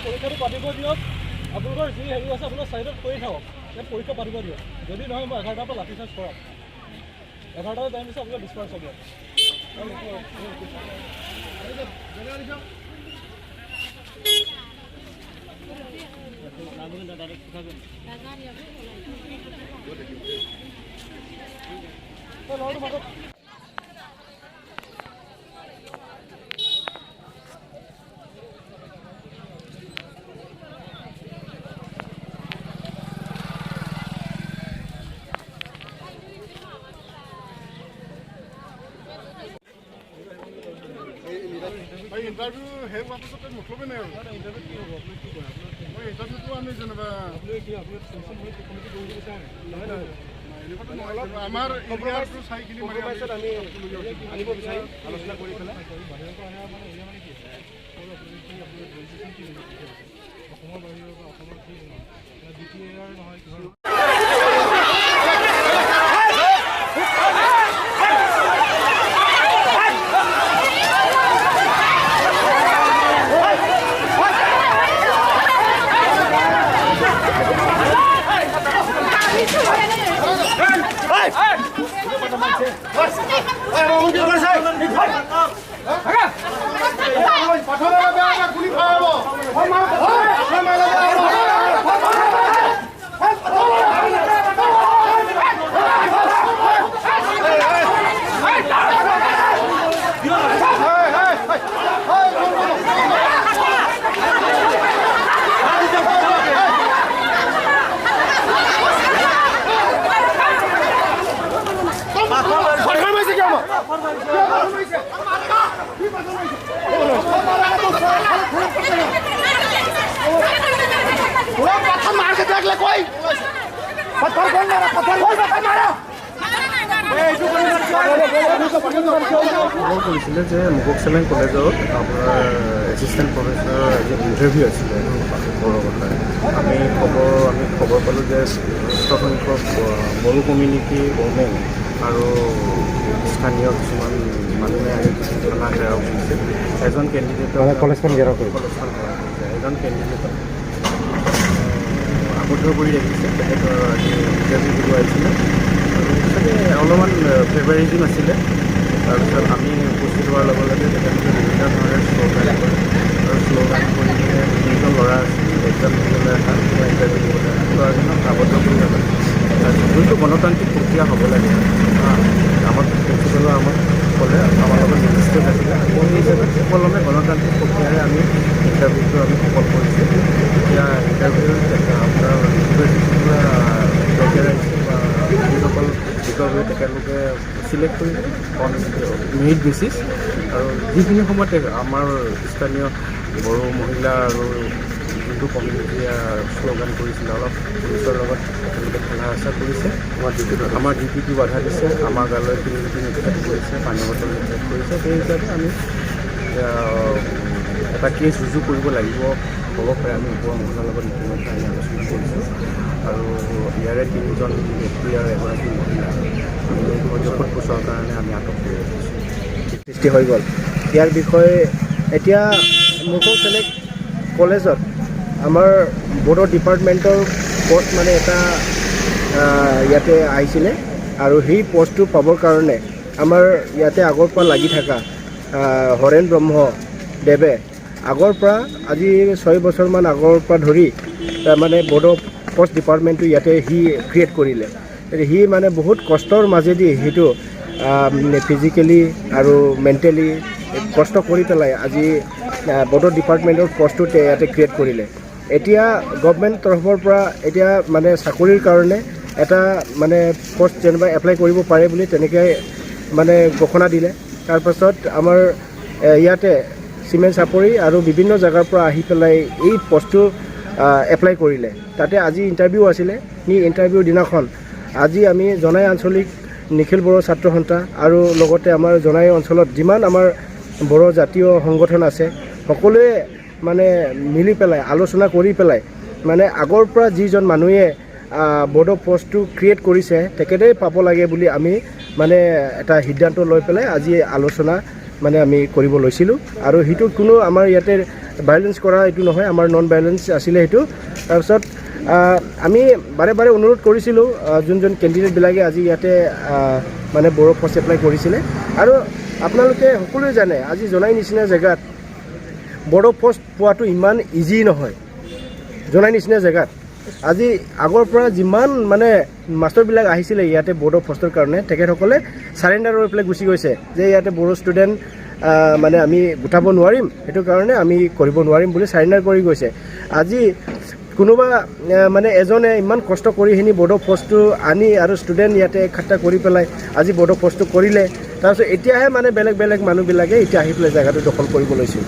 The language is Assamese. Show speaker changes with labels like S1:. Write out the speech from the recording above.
S1: পৰীক্ষাটো পাতিব দিয়ক আপোনালোকৰ যি হেৰি আছে আপোনাৰ চাইডত কৰি থাকক ইয়াত পৰীক্ষা পাতিব দিয়ক যদি নহয় মই 11টাৰ পৰা লাঠি চাৰ্জ কৰাম 11টাৰ টাইম দিছে আপোনালোকে ডিছপাৰ্চ হ'ব
S2: ইণ্টাৰভিউ শেষ হোৱাৰ পিছতে মতলবেই নাই আৰু ইণ্টাৰভিউ কি হ'ব আপুনি কি কৰে মই ইণ্টাৰভিউটো আনি যেনিবা আমাৰ এৰিয়াটো চাই কিনি আমি আনিব বিচাৰিম আলোচনা কৰি পেলাই অসমৰ বাহিৰৰ পৰা অসমৰ কি BTAR নহয় কিহৰ
S3: কৰিছিলে যে মুকুক চেলেং কলেজত আপোনাৰ এছিষ্টেণ্ট প্ৰফেচৰ এজন ইণ্টাৰভিউ আছিলে খবৰৰ কথাই আমি খবৰ পালোঁ যে যথেষ্টসংখ্যক বড়ো কমিউনিটি ওমেন আৰু স্থানীয় কিছুমান মানুহে আহি থানা ঘেৰাও কৰিছে এজন কেণ্ডিডেটৰ কলেজখন ঘেৰাও কৰিছে এজন কেণ্ডিডেটক আবদ্ধ কৰি ৰাখিছে তেখেতৰ ইণ্টাৰভিউ দিব আহিছিলে আৰু চাগে অলপমান ফেভাৰিজিম আছিলে তাৰপিছত আমি উপস্থিত হোৱাৰ লগে লগে তেখেতলোকে বিভিন্ন ধৰণে শ্লোগান কৰে আৰু শ্লোগান কৰি কিনে তিনিজন ল'ৰা আছিল একজন দিবলৈ এটা ইণ্টাৰভিউ দিবলৈ ল'ৰাজনক আবদ্ধ কৰি ৰাখে যোনটো গণতান্ত্ৰিক প্ৰক্ৰিয়া হ'ব লাগে আমাক প্ৰিন্সিপালৰ আমাক ক'লে আমাৰ লগত নিৰ্দিষ্ট থাকিলে কৰ্মী হিচাপে সুকলমে গণতান্ত্ৰিক প্ৰক্ৰিয়াৰে আমি ইণ্টাৰভিউটো আমি সফল কৰিছোঁ এতিয়া ইণ্টাৰভিউত আপোনাৰ ইউনিভাৰ্চিটিৰ পৰা গ্ৰেজুৱেট আহিছে বা যিসকল বিষয়বোৰ তেখেতলোকে চিলেক্ট কৰি অন মেৰিট বেচিছ আৰু যিখিনি সময়তে আমাৰ স্থানীয় বড়ো মহিলা আৰু বড়ো কমিউনিটি শ্লোগান কৰিছিলে, অলপ পুলিচৰ লগত একেলগে ঠেলা হেঁচা কৰিছে। আমাৰ ডিউটিটো বাধা দিছে, আমাৰ গালৈ নিক্ষেপ কৰিছে, পানী বটল নিক্ষেপ কৰিছে। সেই হিচাপে আমি এটা কেছ ৰুজু কৰিব লাগিব, হ'ব পাৰে। আমি ওপৰ মহলৰ লগত ইতিমধ্যে আমি আলোচনা কৰিছোঁ আৰু ইয়াৰে 3জন ব্যক্তি আৰু এগৰাকী মহিলা আমি ঔষধ পোচাৰ কাৰণে আমি আটক কৰি ৰাখিছোঁ।
S4: সৃষ্টি হৈ গ'ল। ইয়াৰ বিষয়ে এতিয়া মুখৰ চেলেক কলেজত আমাৰ বড়ো ডিপাৰ্টমেণ্টৰ পষ্ট মানে এটা ইয়াতে আহিছিলে আৰু সেই পষ্টটো পাবৰ কাৰণে আমাৰ ইয়াতে আগৰ পৰা লাগি থকা হৰেণ ব্ৰহ্মদেৱে আগৰ পৰা আজি 6 বছৰমান আগৰ পৰা ধৰি মানে বড়ো পষ্ট ডিপাৰ্টমেণ্টটো ইয়াতে সি ক্ৰিয়েট কৰিলে। সি মানে বহুত কষ্টৰ মাজেদি সেইটো ফিজিকেলি আৰু মেণ্টেলি কষ্ট কৰি পেলাই আজি বড়ো ডিপাৰ্টমেণ্টৰ পষ্টটো ইয়াতে ক্ৰিয়েট কৰিলে। এতিয়া গভমেণ্ট তৰফৰ পৰা এতিয়া মানে চাকৰিৰ কাৰণে এটা মানে পষ্ট যেনিবা এপ্লাই কৰিব পাৰে বুলি তেনেকৈ মানে ঘোষণা দিলে। তাৰপাছত আমাৰ ইয়াতে চিমেণ্ট চাপৰি আৰু বিভিন্ন জেগাৰ পৰা আহি পেলাই এই পষ্টটো এপ্লাই কৰিলে। তাতে আজি ইণ্টাৰভিউ আছিলে। সেই ইণ্টাৰভিউৰ দিনাখন আজি আমি জনাই আঞ্চলিক নিখিল বড়ো ছাত্ৰ সন্থা আৰু লগতে আমাৰ জনাই অঞ্চলত যিমান আমাৰ বড়ো জাতীয় সংগঠন আছে সকলোৱে মানে মিলি পেলাই আলোচনা কৰি পেলাই মানে আগৰ পৰা যিজন মানুহে বড়ো পষ্টটো ক্ৰিয়েট কৰিছে তেখেতেই পাব লাগে বুলি আমি মানে এটা সিদ্ধান্ত লৈ পেলাই আজি আলোচনা মানে আমি কৰিব লৈছিলোঁ। আৰু সেইটো কোনো আমাৰ ইয়াতে ভাইলেঞ্চ কৰা এইটো নহয়, আমাৰ নন ভাইলেঞ্চ আছিলে সেইটো। তাৰপিছত আমি বাৰে বাৰে অনুৰোধ কৰিছিলোঁ যোনজন কেণ্ডিডেটবিলাকে আজি ইয়াতে মানে বড়ো পষ্ট এপ্লাই কৰিছিলে। আৰু আপোনালোকে সকলোৱে জানে আজি জনাই নিচিনা জেগাত বড়ো পষ্ট পোৱাটো ইমান ইজি নহয়। জনাই নিচিনা জেগাত আজি আগৰ পৰা যিমান মানে মাষ্টৰবিলাক আহিছিলে ইয়াতে বড়ো পষ্টৰ কাৰণে তেখেতসকলে চাৰেণ্ডাৰ হৈ পেলাই গুচি গৈছে যে ইয়াতে বড়ো ষ্টুডেণ্ট মানে আমি গোটাব নোৱাৰিম, সেইটো কাৰণে আমি কৰিব নোৱাৰিম বুলি চাৰেণ্ডাৰ কৰি গৈছে। আজি কোনোবা মানে এজনে ইমান কষ্ট কৰি সিনি বড়ো পষ্টটো আনি আৰু ষ্টুডেণ্ট ইয়াতে একঠাইটা কৰি পেলাই আজি বড়ো পষ্টটো কৰিলে। তাৰপিছত এতিয়াহে মানে বেলেগ বেলেগ মানুহবিলাকে এতিয়া আহি পেলাই জেগাটো দখল কৰিব লৈছে।